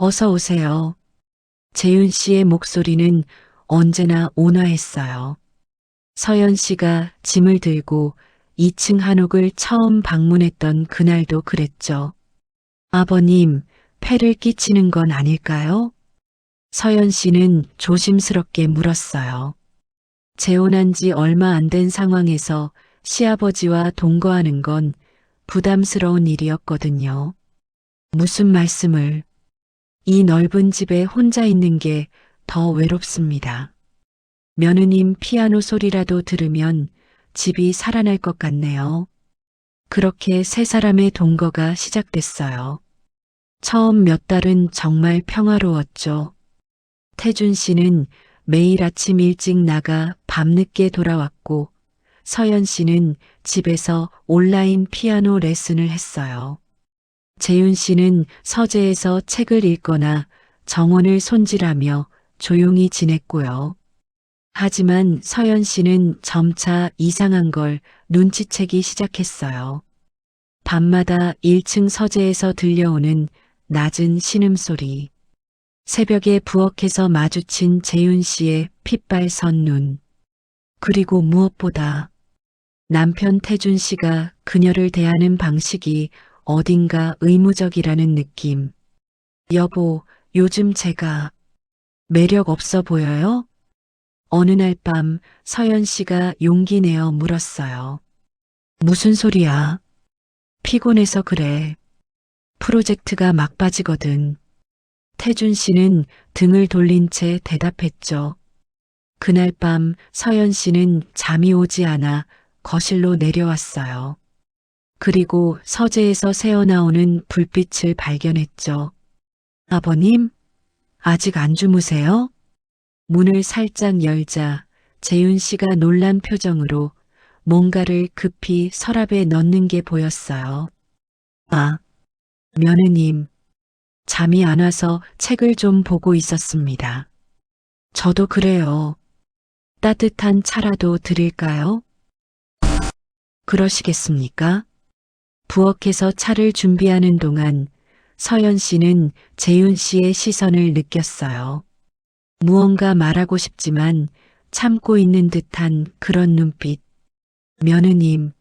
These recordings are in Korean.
어서 오세요. 재윤 씨의 목소리는 언제나 온화했어요. 서연 씨가 짐을 들고 2층 한옥을 처음 방문했던 그날도 그랬죠. 아버님, 폐를 끼치는 건 아닐까요? 서연 씨는 조심스럽게 물었어요. 재혼한 지 얼마 안 된 상황에서 시아버지와 동거하는 건 부담스러운 일이었거든요. 무슨 말씀을? 이 넓은 집에 혼자 있는 게 더 외롭습니다. 며느님 피아노 소리라도 들으면 집이 살아날 것 같네요. 그렇게 세 사람의 동거가 시작됐어요. 처음 몇 달은 정말 평화로웠죠. 태준 씨는 매일 아침 일찍 나가 밤늦게 돌아왔고 서연 씨는 집에서 온라인 피아노 레슨을 했어요. 재윤 씨는 서재에서 책을 읽거나 정원을 손질하며 조용히 지냈고요. 하지만 서연 씨는 점차 이상한 걸 눈치채기 시작했어요. 밤마다 1층 서재에서 들려오는 낮은 신음소리, 새벽에 부엌에서 마주친 재윤 씨의 핏발선 눈, 그리고 무엇보다 남편 태준 씨가 그녀를 대하는 방식이 어딘가 의무적이라는 느낌. 여보, 요즘 제가 매력 없어 보여요? 어느 날 밤 서연 씨가 용기 내어 물었어요. 무슨 소리야? 피곤해서 그래. 프로젝트가 막빠지거든. 태준 씨는 등을 돌린 채 대답했죠. 그날 밤 서연 씨는 잠이 오지 않아 거실로 내려왔어요. 그리고 서재에서 새어나오는 불빛을 발견했죠. 아버님, 아직 안 주무세요? 문을 살짝 열자 재윤 씨가 놀란 표정으로 뭔가를 급히 서랍에 넣는 게 보였어요. 아, 며느님, 잠이 안 와서 책을 좀 보고 있었습니다. 저도 그래요. 따뜻한 차라도 드릴까요? 그러시겠습니까? 부엌에서 차를 준비하는 동안 서연 씨는 재윤 씨의 시선을 느꼈어요. 무언가 말하고 싶지만 참고 있는 듯한 그런 눈빛. 며느님,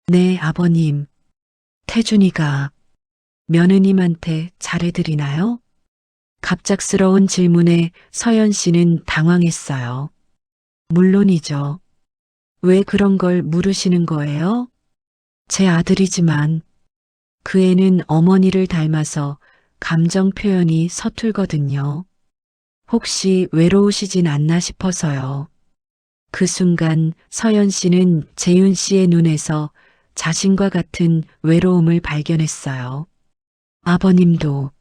네 아버님, 태준이가 며느님한테 잘해드리나요? 갑작스러운 질문에 서연 씨는 당황했어요. 물론이죠. 왜 그런 걸 물으시는 거예요? 제 아들이지만 그 애는 어머니를 닮아서 감정 표현이 서툴거든요. 혹시 외로우시진 않나 싶어서요. 그 순간 서연 씨는 재윤 씨의 눈에서 자신과 같은 외로움을 발견했어요. 아버님도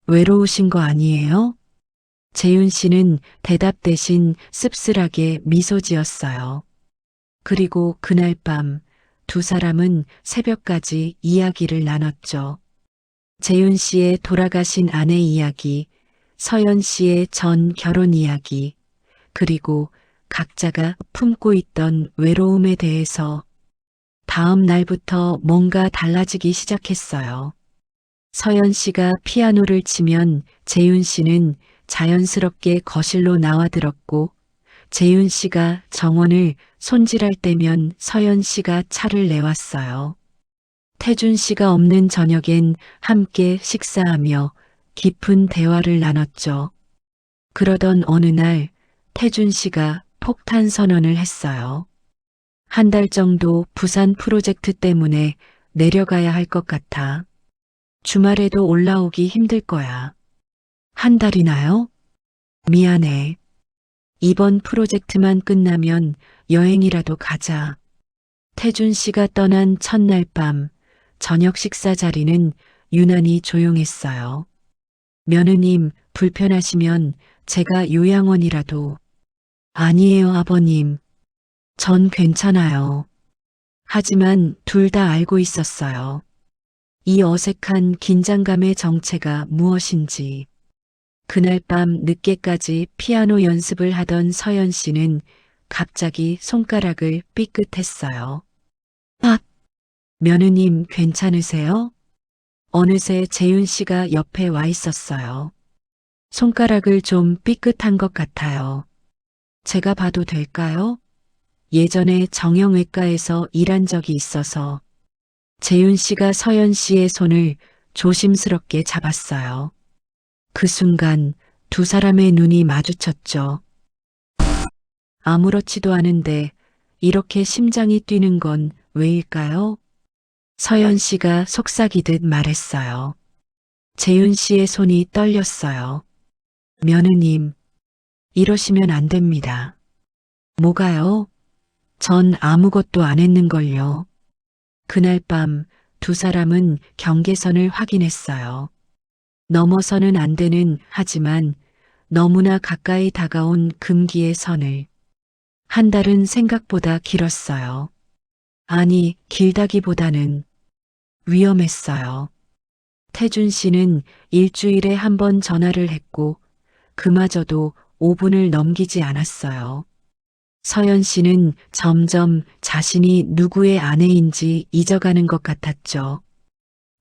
외로우신 거 아니에요? 재윤 씨는 대답 대신 씁쓸하게 미소 지었어요. 그리고 그날 밤 두 사람은 새벽까지 이야기를 나눴죠. 재윤 씨의 돌아가신 아내 이야기, 서연 씨의 전 결혼 이야기, 그리고 각자가 품고 있던 외로움에 대해서 다음 날부터 뭔가 달라지기 시작했어요. 서연 씨가 피아노를 치면 재윤 씨는 자연스럽게 거실로 나와들었고 재윤 씨가 정원을 손질할 때면 서연 씨가 차를 내왔어요. 태준 씨가 없는 저녁엔 함께 식사하며 깊은 대화를 나눴죠. 그러던 어느 날 태준 씨가 폭탄 선언을 했어요. 한 달 정도 부산 프로젝트 때문에 내려가야 할 것 같아. 주말에도 올라오기 힘들 거야. 한 달이나요? 미안해. 이번 프로젝트만 끝나면 여행이라도 가자. 태준 씨가 떠난 첫날 밤 저녁 식사 자리는 유난히 조용했어요. 며느님 불편하시면 제가 요양원이라도. 아니에요 아버님. 전 괜찮아요. 하지만 둘 다 알고 있었어요. 이 어색한 긴장감의 정체가 무엇인지. 그날 밤 늦게까지 피아노 연습을 하던 서연 씨는 갑자기 손가락을 삐끗했어요. 아, 며느님 괜찮으세요? 어느새 재윤 씨가 옆에 와 있었어요. 손가락을 좀 삐끗한 것 같아요. 제가 봐도 될까요? 예전에 정형외과에서 일한 적이 있어서 재윤 씨가 서연 씨의 손을 조심스럽게 잡았어요. 그 순간 두 사람의 눈이 마주쳤죠. 아무렇지도 않은데 이렇게 심장이 뛰는 건 왜일까요? 서연 씨가 속삭이듯 말했어요. 재윤 씨의 손이 떨렸어요. 며느님, 이러시면 안 됩니다. 뭐가요? 전 아무것도 안 했는걸요. 그날 밤 두 사람은 경계선을 확인했어요. 넘어서는 안 되는 하지만 너무나 가까이 다가온 금기의 선을. 한 달은 생각보다 길었어요. 아니, 길다기보다는 위험했어요. 태준 씨는 일주일에 한 번 전화를 했고 그마저도 5분을 넘기지 않았어요. 서연 씨는 점점 자신이 누구의 아내인지 잊어가는 것 같았죠.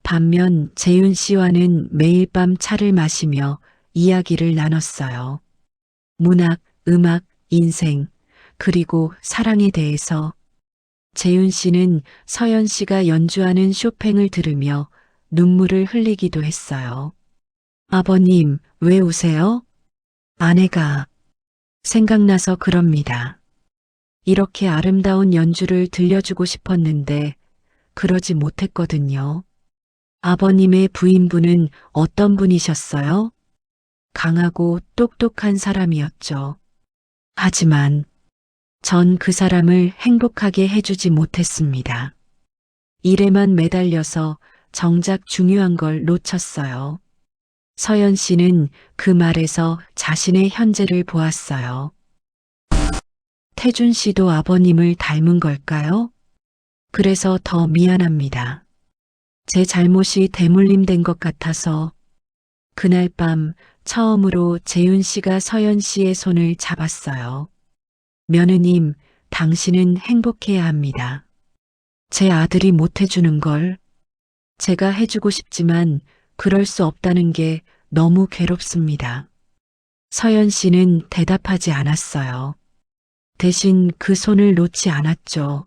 반면 재윤 씨와는 매일 밤 차를 마시며 이야기를 나눴어요. 문학, 음악, 인생, 그리고 사랑에 대해서. 재윤 씨는 서연 씨가 연주하는 쇼팽을 들으며 눈물을 흘리기도 했어요. 아버님, 왜 우세요? 아내가 생각나서 그럽니다. 이렇게 아름다운 연주를 들려주고 싶었는데 그러지 못했거든요. 아버님의 부인분은 어떤 분이셨어요? 강하고 똑똑한 사람이었죠. 하지만 전 그 사람을 행복하게 해주지 못했습니다. 일에만 매달려서 정작 중요한 걸 놓쳤어요. 서연 씨는 그 말에서 자신의 현재를 보았어요. 태준 씨도 아버님을 닮은 걸까요? 그래서 더 미안합니다. 제 잘못이 대물림된 것 같아서. 그날 밤 처음으로 재윤 씨가 서연 씨의 손을 잡았어요. 며느님, 당신은 행복해야 합니다. 제 아들이 못해주는 걸 제가 해주고 싶지만 그럴 수 없다는 게 너무 괴롭습니다. 서연 씨는 대답하지 않았어요. 대신 그 손을 놓지 않았죠.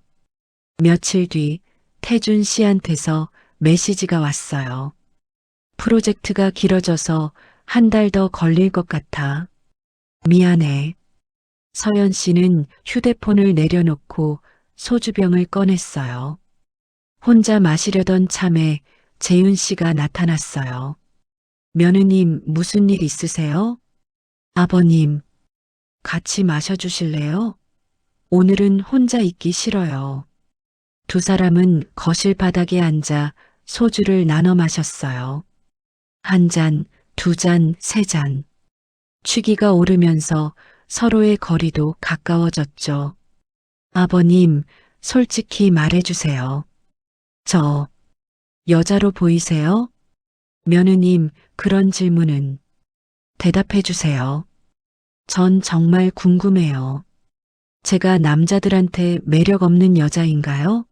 며칠 뒤 태준 씨한테서 메시지가 왔어요. 프로젝트가 길어져서 한 달 더 걸릴 것 같아. 미안해. 서연 씨는 휴대폰을 내려놓고 소주병을 꺼냈어요. 혼자 마시려던 참에 재윤 씨가 나타났어요. 며느님, 무슨 일 있으세요? 아버님, 같이 마셔주실래요? 오늘은 혼자 있기 싫어요. 두 사람은 거실 바닥에 앉아 소주를 나눠 마셨어요. 한 잔, 두 잔, 세 잔. 취기가 오르면서 서로의 거리도 가까워졌죠. 아버님, 솔직히 말해주세요. 저, 여자로 보이세요? 며느님, 그런 질문은 대답해주세요. 전 정말 궁금해요. 제가 남자들한테 매력 없는 여자인가요?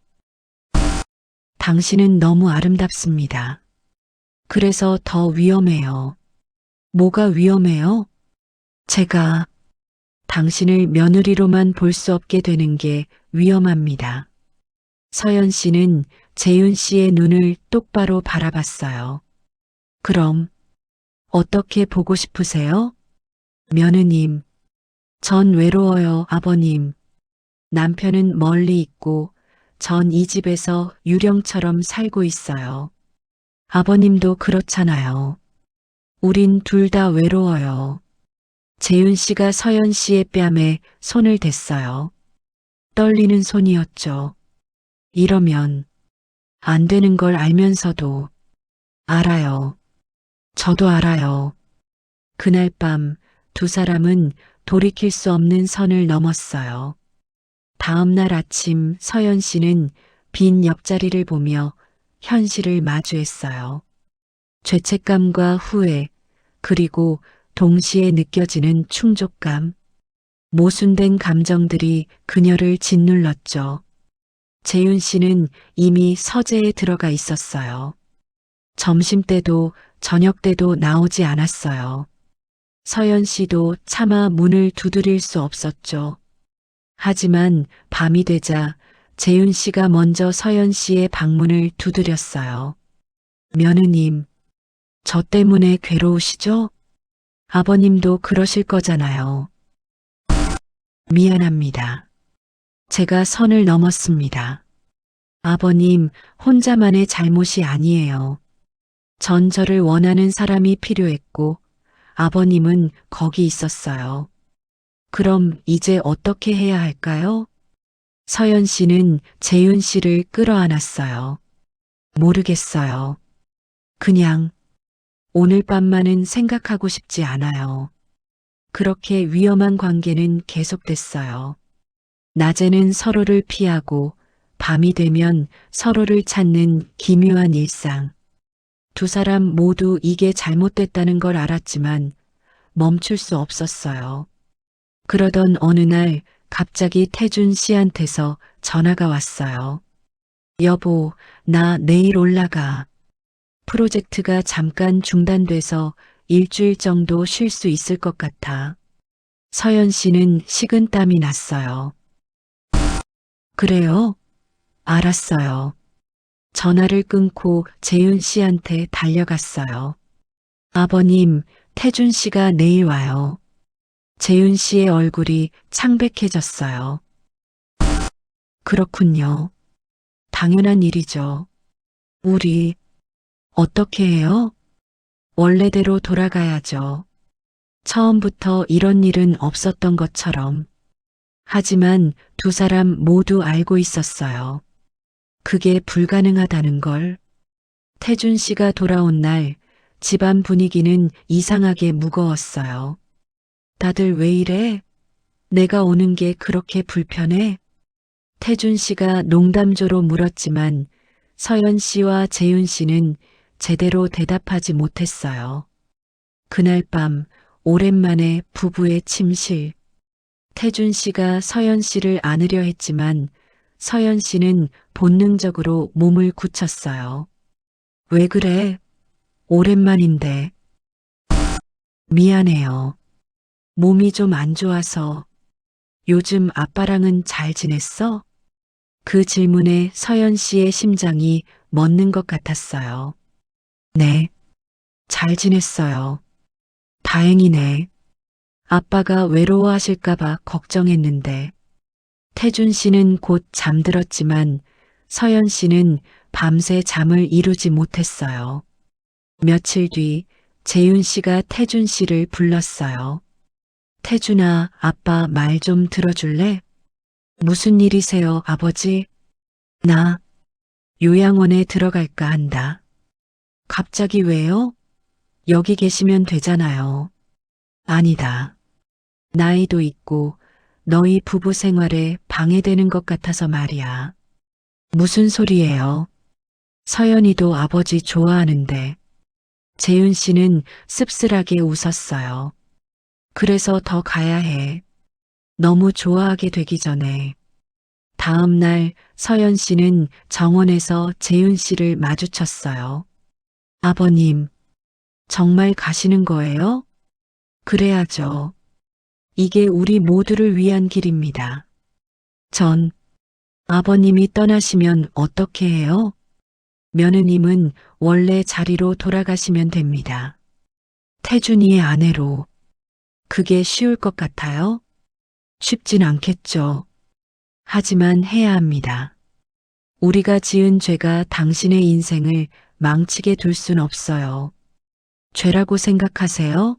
당신은 너무 아름답습니다. 그래서 더 위험해요. 뭐가 위험해요? 제가 당신을 며느리로만 볼 수 없게 되는 게 위험합니다. 서연 씨는 재윤 씨의 눈을 똑바로 바라봤어요. 그럼 어떻게 보고 싶으세요? 며느님, 전 외로워요, 아버님. 남편은 멀리 있고 전 이 집에서 유령처럼 살고 있어요. 아버님도 그렇잖아요. 우린 둘 다 외로워요. 재윤 씨가 서연 씨의 뺨에 손을 댔어요. 떨리는 손이었죠. 이러면 안 되는 걸 알면서도. 알아요. 저도 알아요. 그날 밤 두 사람은 돌이킬 수 없는 선을 넘었어요. 다음 날 아침 서연 씨는 빈 옆자리를 보며 현실을 마주했어요. 죄책감과 후회, 그리고 동시에 느껴지는 충족감. 모순된 감정들이 그녀를 짓눌렀죠. 재윤 씨는 이미 서재에 들어가 있었어요. 점심때도 저녁때도 나오지 않았어요. 서연 씨도 차마 문을 두드릴 수 없었죠. 하지만 밤이 되자 재윤 씨가 먼저 서연 씨의 방문을 두드렸어요. 며느님, 저 때문에 괴로우시죠? 아버님도 그러실 거잖아요. 미안합니다. 제가 선을 넘었습니다. 아버님, 혼자만의 잘못이 아니에요. 전 저를 원하는 사람이 필요했고, 아버님은 거기 있었어요. 그럼 이제 어떻게 해야 할까요? 서연 씨는 재윤 씨를 끌어안았어요. 모르겠어요. 그냥 오늘 밤만은 생각하고 싶지 않아요. 그렇게 위험한 관계는 계속됐어요. 낮에는 서로를 피하고 밤이 되면 서로를 찾는 기묘한 일상. 두 사람 모두 이게 잘못됐다는 걸 알았지만 멈출 수 없었어요. 그러던 어느 날 갑자기 태준 씨한테서 전화가 왔어요. 여보, 나 내일 올라가. 프로젝트가 잠깐 중단돼서 일주일 정도 쉴 수 있을 것 같아. 서연 씨는 식은땀이 났어요. 그래요? 알았어요. 전화를 끊고 재윤 씨한테 달려갔어요. 아버님, 태준 씨가 내일 와요. 재윤 씨의 얼굴이 창백해졌어요. 그렇군요. 당연한 일이죠. 우리 어떻게 해요? 원래대로 돌아가야죠. 처음부터 이런 일은 없었던 것처럼. 하지만 두 사람 모두 알고 있었어요. 그게 불가능하다는 걸. 태준 씨가 돌아온 날 집안 분위기는 이상하게 무거웠어요. 다들 왜 이래? 내가 오는 게 그렇게 불편해? 태준 씨가 농담조로 물었지만 서연 씨와 재윤 씨는 제대로 대답하지 못했어요. 그날 밤 오랜만에 부부의 침실. 태준 씨가 서연 씨를 안으려 했지만 서연 씨는 본능적으로 몸을 굳혔어요. 왜 그래? 오랜만인데. 미안해요. 몸이 좀 안 좋아서. 요즘 아빠랑은 잘 지냈어? 그 질문에 서연 씨의 심장이 멎는 것 같았어요. 네, 잘 지냈어요. 다행이네. 아빠가 외로워하실까봐 걱정했는데. 태준 씨는 곧 잠들었지만 서연 씨는 밤새 잠을 이루지 못했어요. 며칠 뒤 재윤 씨가 태준 씨를 불렀어요. 태준아, 아빠 말 좀 들어줄래? 무슨 일이세요, 아버지? 나 요양원에 들어갈까 한다. 갑자기 왜요? 여기 계시면 되잖아요. 아니다. 나이도 있고 너희 부부 생활에 방해되는 것 같아서 말이야. 무슨 소리예요? 서연이도 아버지 좋아하는데. 재윤 씨는 씁쓸하게 웃었어요. 그래서 더 가야 해. 너무 좋아하게 되기 전에. 다음 날 서연 씨는 정원에서 재윤 씨를 마주쳤어요. 아버님, 정말 가시는 거예요? 그래야죠. 이게 우리 모두를 위한 길입니다. 전 아버님이 떠나시면 어떻게 해요? 며느님은 원래 자리로 돌아가시면 됩니다. 태준이의 아내로. 그게 쉬울 것 같아요? 쉽진 않겠죠. 하지만 해야 합니다. 우리가 지은 죄가 당신의 인생을 망치게 둘 순 없어요. 죄라고 생각하세요?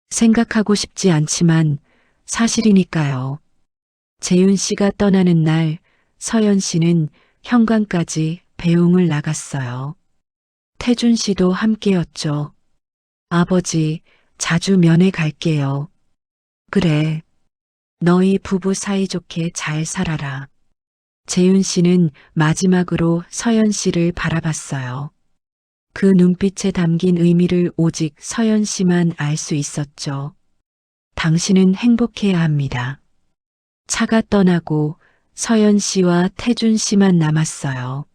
생각하고 싶지 않지만 사실이니까요. 재윤 씨가 떠나는 날 서연 씨는 현관까지 배웅을 나갔어요. 태준 씨도 함께였죠. 아버지, 자주 면회 갈게요. 그래. 너희 부부 사이좋게 잘 살아라. 재윤 씨는 마지막으로 서연 씨를 바라봤어요. 그 눈빛에 담긴 의미를 오직 서연 씨만 알 수 있었죠. 당신은 행복해야 합니다. 차가 떠나고 서연 씨와 태준 씨만 남았어요.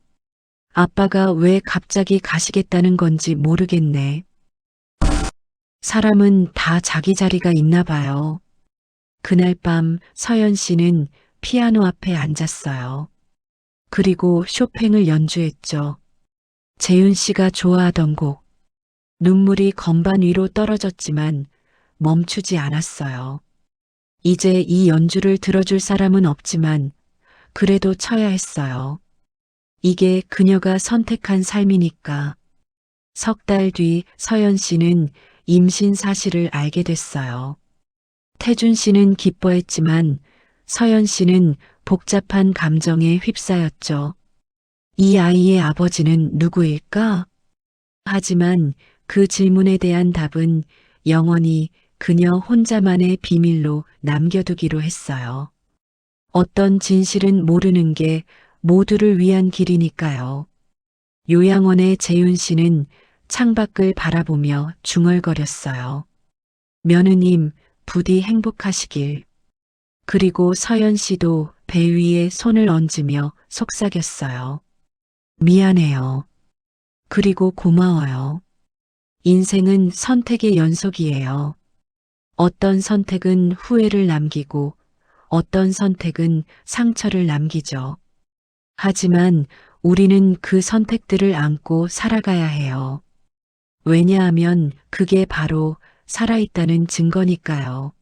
아빠가 왜 갑자기 가시겠다는 건지 모르겠네. 사람은 다 자기 자리가 있나 봐요. 그날 밤 서연 씨는 피아노 앞에 앉았어요. 그리고 쇼팽을 연주했죠. 재윤 씨가 좋아하던 곡. 눈물이 건반 위로 떨어졌지만 멈추지 않았어요. 이제 이 연주를 들어줄 사람은 없지만 그래도 쳐야 했어요. 이게 그녀가 선택한 삶이니까. 석 달 뒤 서연 씨는 임신 사실을 알게 됐어요. 태준 씨는 기뻐했지만 서연 씨는 복잡한 감정에 휩싸였죠. 이 아이의 아버지는 누구일까? 하지만 그 질문에 대한 답은 영원히 그녀 혼자만의 비밀로 남겨두기로 했어요. 어떤 진실은 모르는 게 모두를 위한 길이니까요. 요양원의 재윤 씨는 창밖을 바라보며 중얼거렸어요. 며느님, 부디 행복하시길. 그리고 서연 씨도 배 위에 손을 얹으며 속삭였어요. 미안해요. 그리고 고마워요. 인생은 선택의 연속이에요. 어떤 선택은 후회를 남기고 어떤 선택은 상처를 남기죠. 하지만 우리는 그 선택들을 안고 살아가야 해요. 왜냐하면 그게 바로 살아있다는 증거니까요.